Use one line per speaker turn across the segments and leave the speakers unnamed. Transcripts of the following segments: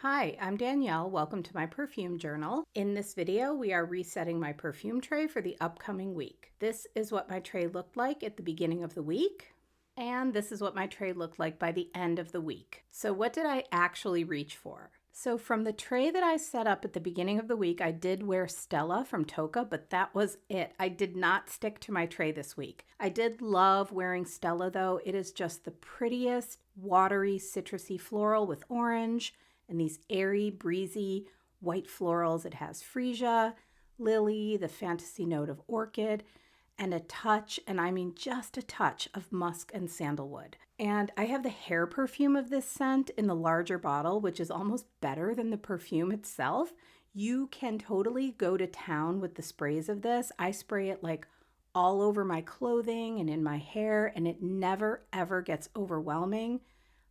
Hi, I'm Danielle. Welcome to my perfume journal. In this video, we are resetting my perfume tray for the upcoming week. This is what my tray looked like at the beginning of the week, and this is what my tray looked like by the end of the week. So what did I actually reach for? So from the tray that I set up at the beginning of the week, I did wear Stella from Tocca, but that was it. I did not stick to my tray this week. I did love wearing Stella though. It is just the prettiest, watery, citrusy floral with orange and these airy, breezy white florals. It has freesia, lily, the fantasy note of orchid, and a touch, and I mean just a touch of musk and sandalwood. And I have the hair perfume of this scent in the larger bottle, which is almost better than the perfume itself. You can totally go to town with the sprays of this. I spray it like all over my clothing and in my hair, and it never ever gets overwhelming.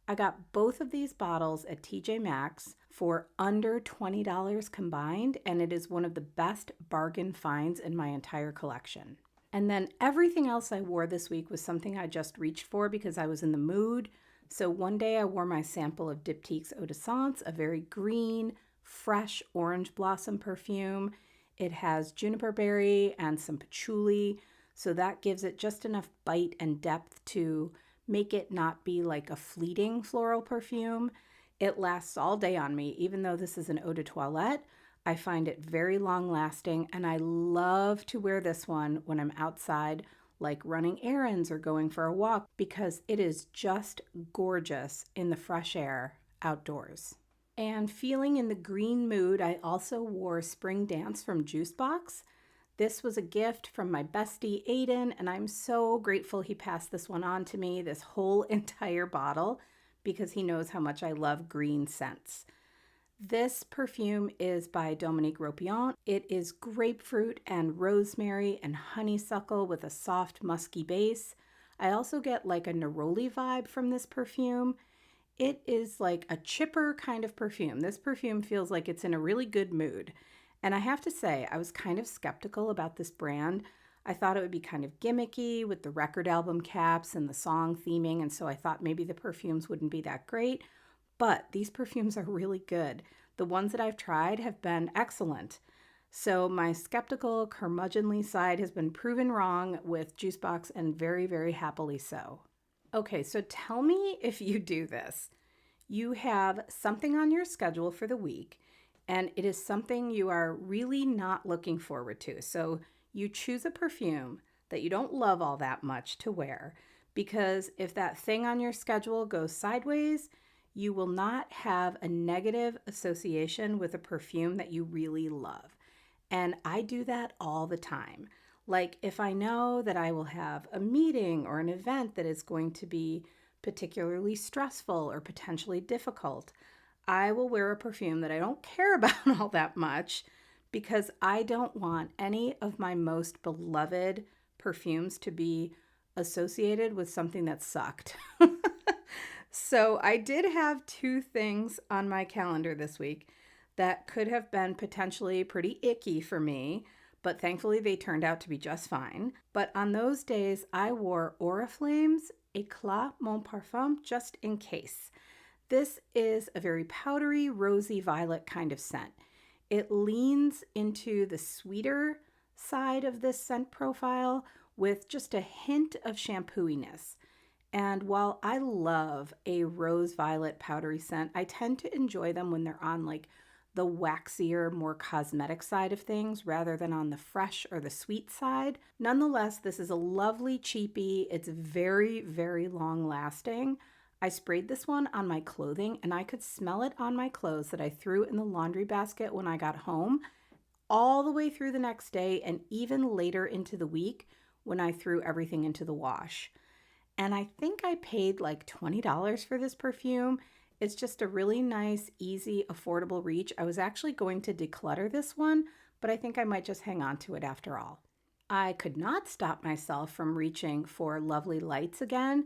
I got both of these bottles at TJ Maxx for under $20 combined, and it is one of the best bargain finds in my entire collection. And then everything else I wore this week was something I just reached for because I was in the mood. So one day I wore my sample of Diptyque's Eau de Sens, a very green, fresh orange blossom perfume. It has juniper berry and some patchouli, so that gives it just enough bite and depth to make it not be like a fleeting floral perfume. It lasts all day on me, even though this is an eau de toilette. I find it very long lasting, and I love to wear this one when I'm outside, like running errands or going for a walk, because it is just gorgeous in the fresh air outdoors. And feeling in the green mood, I also wore Spring Dance from Jusbox. This was a gift from my bestie, Aiden, and I'm so grateful he passed this one on to me, this whole entire bottle, because he knows how much I love green scents. This perfume is by Dominique Ropion. It is grapefruit and rosemary and honeysuckle with a soft musky base. I also get like a neroli vibe from this perfume. It is like a chipper kind of perfume. This perfume feels like it's in a really good mood. And I have to say, I was kind of skeptical about this brand. I thought it would be kind of gimmicky with the record album caps and the song theming, and so I thought maybe the perfumes wouldn't be that great. But these perfumes are really good. The ones that I've tried have been excellent. So my skeptical, curmudgeonly side has been proven wrong with Jusbox, and very, very happily so. Okay, so tell me if you do this. You have something on your schedule for the week, and it is something you are really not looking forward to. So you choose a perfume that you don't love all that much to wear, because if that thing on your schedule goes sideways, you will not have a negative association with a perfume that you really love. And I do that all the time. Like if I know that I will have a meeting or an event that is going to be particularly stressful or potentially difficult, I will wear a perfume that I don't care about all that much because I don't want any of my most beloved perfumes to be associated with something that sucked. So I did have two things on my calendar this week that could have been potentially pretty icky for me, but thankfully they turned out to be just fine. But on those days, I wore Oriflame's Eclat Mon Parfum just in case. This is a very powdery, rosy violet kind of scent. It leans into the sweeter side of this scent profile with just a hint of shampooiness. And while I love a rose violet powdery scent, I tend to enjoy them when they're on like the waxier, more cosmetic side of things rather than on the fresh or the sweet side. Nonetheless, this is a lovely cheapie. It's very, very long lasting. I sprayed this one on my clothing and I could smell it on my clothes that I threw in the laundry basket when I got home, all the way through the next day and even later into the week when I threw everything into the wash. And I think I paid like $20 for this perfume. It's just a really nice, easy, affordable reach. I was actually going to declutter this one, but I think I might just hang on to it after all. I could not stop myself from reaching for Lovely Lights again.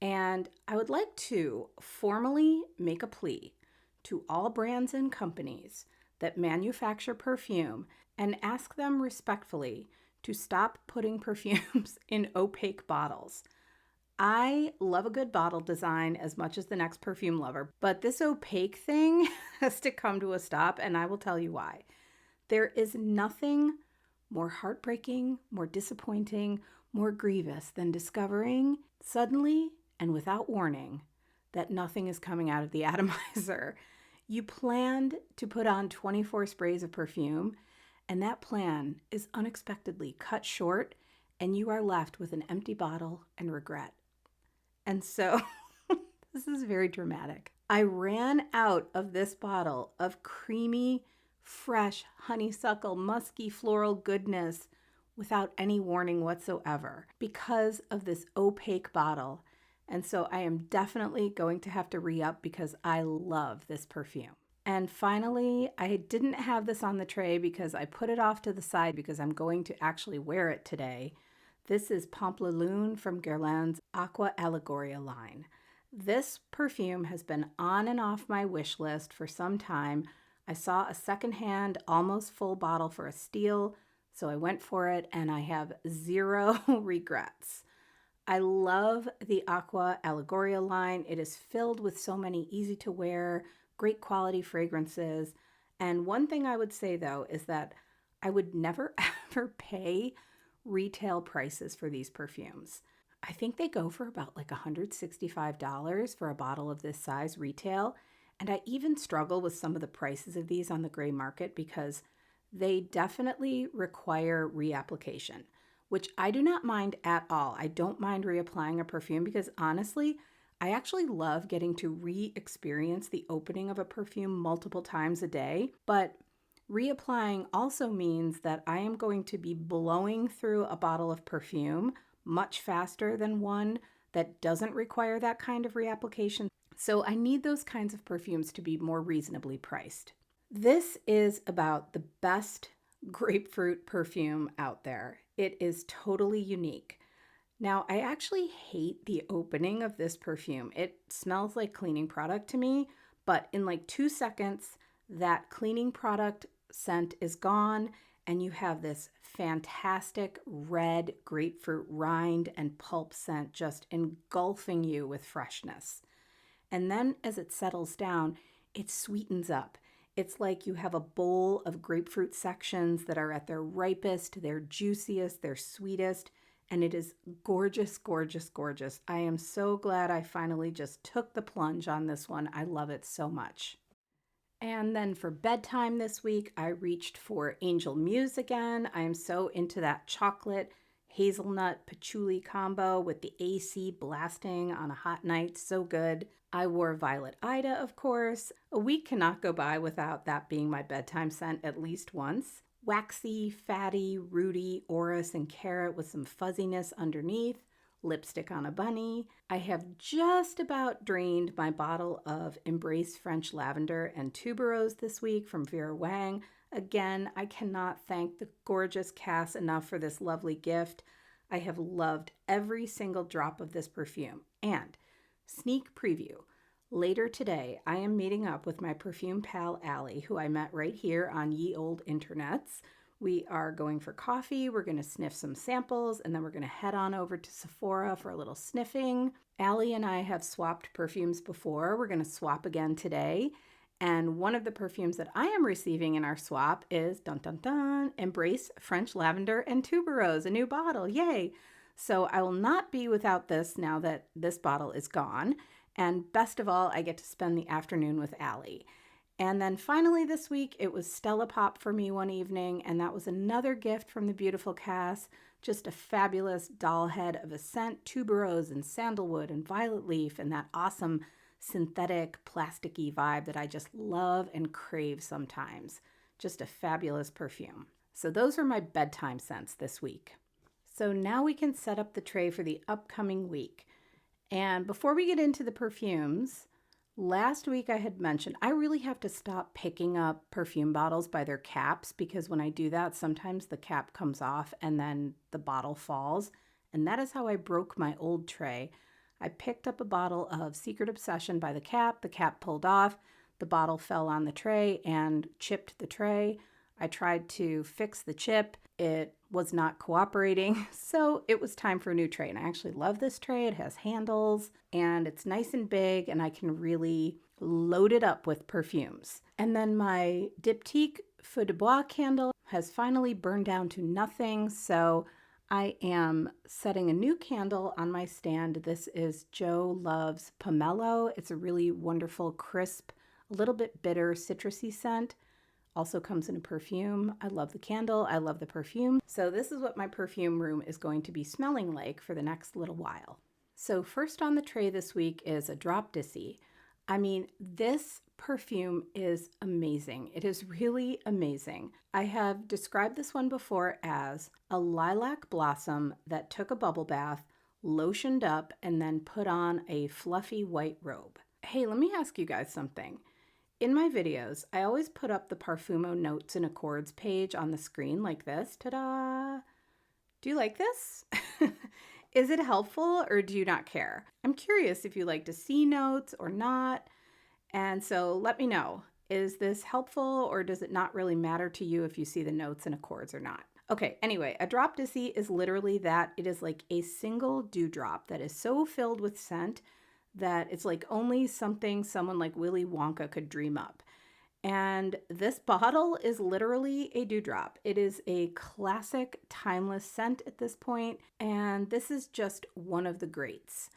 And I would like to formally make a plea to all brands and companies that manufacture perfume and ask them respectfully to stop putting perfumes in opaque bottles. I love a good bottle design as much as the next perfume lover, but this opaque thing has to come to a stop, and I will tell you why. There is nothing more heartbreaking, more disappointing, more grievous than discovering suddenly and without warning that nothing is coming out of the atomizer. You planned to put on 24 sprays of perfume, and that plan is unexpectedly cut short, and you are left with an empty bottle and regret. And so, this is very dramatic. I ran out of this bottle of creamy, fresh, honeysuckle, musky, floral goodness without any warning whatsoever because of this opaque bottle. And so I am definitely going to have to re-up because I love this perfume. And finally, I didn't have this on the tray because I put it off to the side because I'm going to actually wear it today. This is Pamplelune from Guerlain's Aqua Allegoria line. This perfume has been on and off my wish list for some time. I saw a secondhand, almost full bottle for a steal, so I went for it, and I have zero regrets. I love the Aqua Allegoria line. It is filled with so many easy-to-wear, great quality fragrances. And one thing I would say, though, is that I would never, ever pay retail prices for these perfumes. I think they go for about like $165 for a bottle of this size retail. And I even struggle with some of the prices of these on the gray market because they definitely require reapplication, which I do not mind at all. I don't mind reapplying a perfume because honestly, I actually love getting to re-experience the opening of a perfume multiple times a day. But reapplying also means that I am going to be blowing through a bottle of perfume much faster than one that doesn't require that kind of reapplication. So I need those kinds of perfumes to be more reasonably priced. This is about the best grapefruit perfume out there. It is totally unique. Now, I actually hate the opening of this perfume. It smells like cleaning product to me, but in like 2 seconds, that cleaning product scent is gone, and you have this fantastic red grapefruit rind and pulp scent just engulfing you with freshness. And then as it settles down, it sweetens up. It's like you have a bowl of grapefruit sections that are at their ripest, their juiciest, their sweetest, and it is gorgeous, gorgeous, gorgeous. I am so glad I finally just took the plunge on this one. I love it so much. And then for bedtime this week, I reached for Angel Muse again. I am so into that chocolate hazelnut patchouli combo with the AC blasting on a hot night. So good. I wore Violet Ida, of course. A week cannot go by without that being my bedtime scent at least once. Waxy, fatty, rooty orris and carrot with some fuzziness underneath. Lipstick on a bunny. I have just about drained my bottle of Embrace French Lavender and Tuberose this week from Vera Wang. Again, I cannot thank the gorgeous Cass enough for this lovely gift. I have loved every single drop of this perfume. And sneak preview, later today I am meeting up with my perfume pal Allie, who I met right here on Ye Old Internets. We are going for coffee, we're going to sniff some samples, and then we're going to head on over to Sephora for a little sniffing. Allie and I have swapped perfumes before. We're going to swap again today. And one of the perfumes that I am receiving in our swap is, dun dun dun, Embrace French Lavender and Tuberose, a new bottle, yay! So I will not be without this now that this bottle is gone. And best of all, I get to spend the afternoon with Allie. And then finally this week, it was Stella Pop for me one evening, and that was another gift from the beautiful Cass. Just a fabulous doll head of a scent, tuberose and sandalwood and violet leaf, and that awesome synthetic plasticky vibe that I just love and crave sometimes. Just a fabulous perfume. So those are my bedtime scents this week. So now we can set up the tray for the upcoming week. And before we get into the perfumes, last week I had mentioned I really have to stop picking up perfume bottles by their caps because when I do that, sometimes the cap comes off and then the bottle falls. And that is how I broke my old tray. I picked up a bottle of Secret Obsession by the cap pulled off, the bottle fell on the tray and chipped the tray. I tried to fix the chip. It was not cooperating, so it was time for a new tray. And I actually love this tray. It has handles and it's nice and big, and I can really load it up with perfumes. And then my Diptyque Feu de Bois candle has finally burned down to nothing, so I am setting a new candle on my stand. This is Joe Loves Pomelo. It's a really wonderful, crisp, a little bit bitter, citrusy scent. Also comes in a perfume. I love the candle. I love the perfume. So this is what my perfume room is going to be smelling like for the next little while. So first on the tray this week is a Diptyque. I mean, this perfume is amazing. It is really amazing. I have described this one before as a lilac blossom that took a bubble bath, lotioned up, and then put on a fluffy white robe. Hey, let me ask you guys something. In my videos, I always put up the Parfumo notes and accords page on the screen like this. Ta-da! Do you like this? Is it helpful or do you not care? I'm curious if you like to see notes or not. And so let me know, is this helpful or does it not really matter to you if you see the notes and accords or not? Okay, anyway, a Diptyque is literally that. It is like a single dewdrop that is so filled with scent that it's like only something someone like Willy Wonka could dream up. And this bottle is literally a dewdrop. It is a classic, timeless scent at this point, and this is just one of the greats.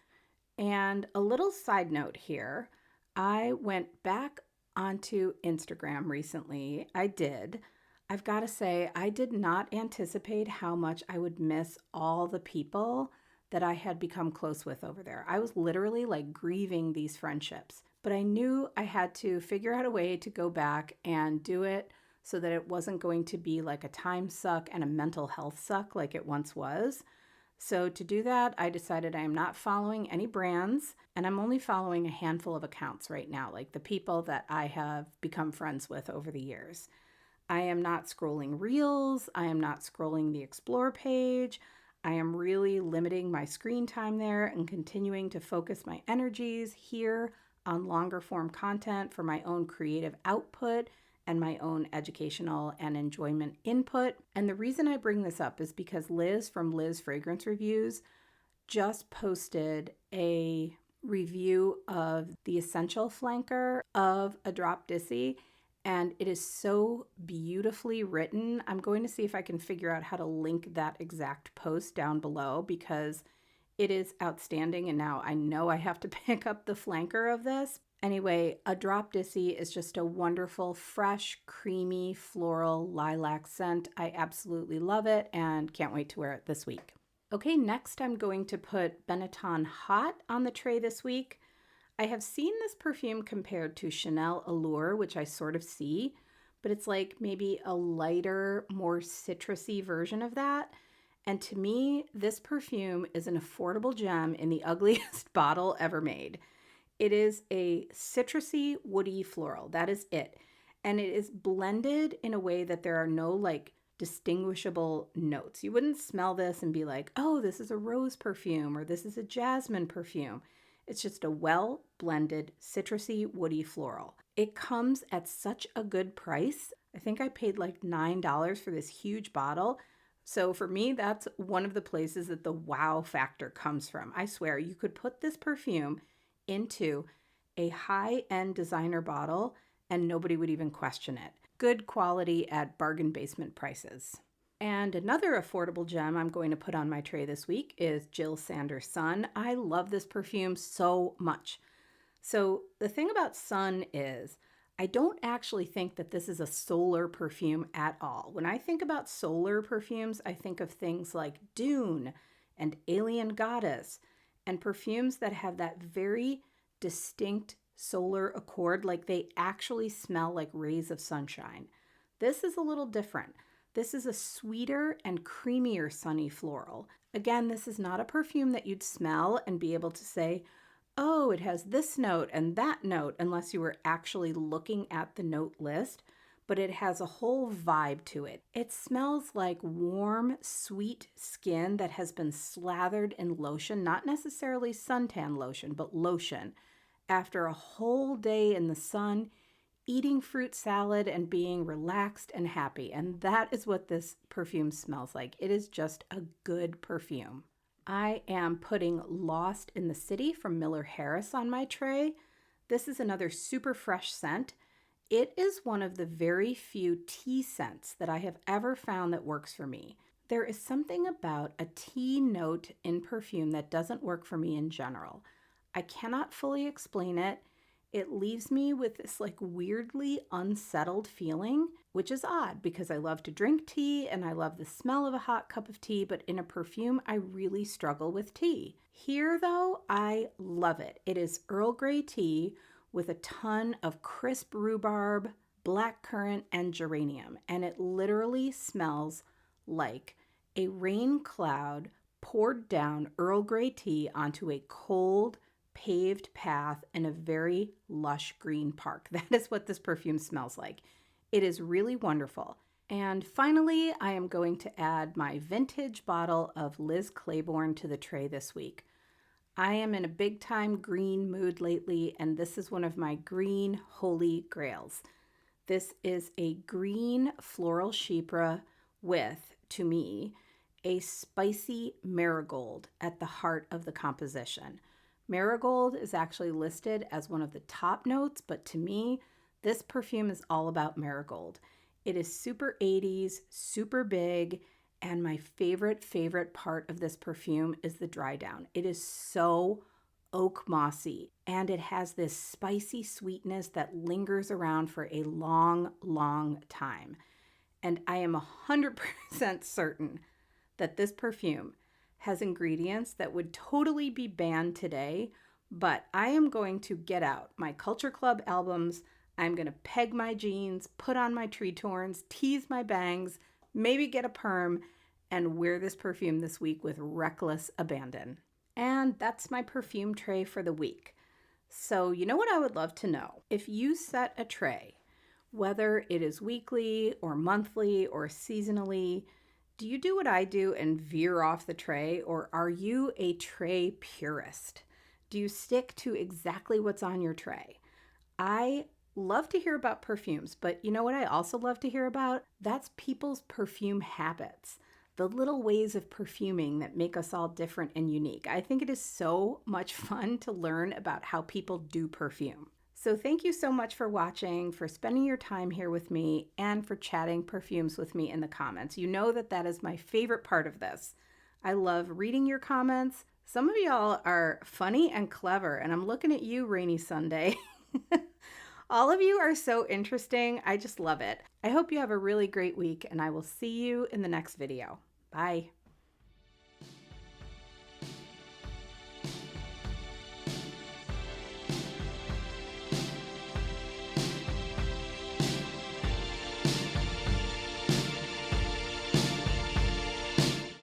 And a little side note here, I went back onto Instagram recently. I've got to say, I did not anticipate how much I would miss all the people that I had become close with over there. I was literally like grieving these friendships. But I knew I had to figure out a way to go back and do it so that it wasn't going to be like a time suck and a mental health suck like it once was. So to do that, I decided I am not following any brands, and I'm only following a handful of accounts right now, like the people that I have become friends with over the years. I am not scrolling reels. I am not scrolling the explore page. I am really limiting my screen time there and continuing to focus my energies here on longer form content for my own creative output and my own educational and enjoyment input. And the reason I bring this up is because Liz from Liz Fragrance Reviews just posted a review of the essential flanker of a Diptyque, and it is so beautifully written. I'm going to see if I can figure out how to link that exact post down below because it is outstanding, and now I know I have to pick up the flanker of this. Anyway, a Diptyque is just a wonderful, fresh, creamy, floral lilac scent. I absolutely love it and can't wait to wear it this week. Okay, next I'm going to put Benetton Hot on the tray this week. I have seen this perfume compared to Chanel Allure, which I sort of see, but it's like maybe a lighter, more citrusy version of that. And to me, this perfume is an affordable gem in the ugliest bottle ever made. It is a citrusy, woody floral. That is it. And it is blended in a way that there are no like distinguishable notes. You wouldn't smell this and be like, oh, this is a rose perfume or this is a jasmine perfume. It's just a well-blended, citrusy, woody floral. It comes at such a good price. I think I paid like $9 for this huge bottle. So for me, that's one of the places that the wow factor comes from. I swear, you could put this perfume into a high-end designer bottle and nobody would even question it. Good quality at bargain basement prices. And another affordable gem I'm going to put on my tray this week is Jil Sander Sun. I love this perfume so much. So the thing about Sun is I don't actually think that this is a solar perfume at all. When I think about solar perfumes, I think of things like Dune and Alien Goddess and perfumes that have that very distinct solar accord, like they actually smell like rays of sunshine. This is a little different. This is a sweeter and creamier sunny floral. Again, this is not a perfume that you'd smell and be able to say, oh, it has this note and that note, unless you were actually looking at the note list, but it has a whole vibe to it. It smells like warm, sweet skin that has been slathered in lotion, not necessarily suntan lotion, but lotion. After a whole day in the sun, eating fruit salad and being relaxed and happy. And that is what this perfume smells like. It is just a good perfume. I am putting Lost in the City from Miller Harris on my tray. This is another super fresh scent. It is one of the very few tea scents that I have ever found that works for me. There is something about a tea note in perfume that doesn't work for me in general. I cannot fully explain it. It leaves me with this like weirdly unsettled feeling, which is odd because I love to drink tea and I love the smell of a hot cup of tea, but in a perfume, I really struggle with tea. Here though, I love it. It is Earl Grey tea with a ton of crisp rhubarb, blackcurrant, and geranium, and it literally smells like a rain cloud poured down Earl Grey tea onto a cold, paved path in a very lush green park. That is what this perfume smells like. It is really wonderful. And finally, I am going to add my vintage bottle of Liz Claiborne to the tray this week. I am in a big time green mood lately, and this is one of my green holy grails. This is a green floral chypre with, to me, a spicy marigold at the heart of the composition. Marigold is actually listed as one of the top notes, but to me, this perfume is all about marigold. It is super 80s, super big, and my favorite part of this perfume is the dry down. It is so oak mossy, and it has this spicy sweetness that lingers around for a long time. And I am 100% certain that this perfume has ingredients that would totally be banned today, but I am going to get out my Culture Club albums, I'm going to peg my jeans, put on my Tretorns, tease my bangs, maybe get a perm, and wear this perfume this week with reckless abandon. And that's my perfume tray for the week. So you know what I would love to know? If you set a tray, whether it is weekly or monthly or seasonally, do you do what I do and veer off the tray, or are you a tray purist? Do you stick to exactly what's on your tray? I love to hear about perfumes, but you know what I also love to hear about? That's people's perfume habits, the little ways of perfuming that make us all different and unique. I think it is so much fun to learn about how people do perfume. So thank you so much for watching, for spending your time here with me, and for chatting perfumes with me in the comments. You know that that is my favorite part of this. I love reading your comments. Some of y'all are funny and clever, and I'm looking at you, Rainy Sunday. All of you are so interesting. I just love it. I hope you have a really great week, and I will see you in the next video. Bye.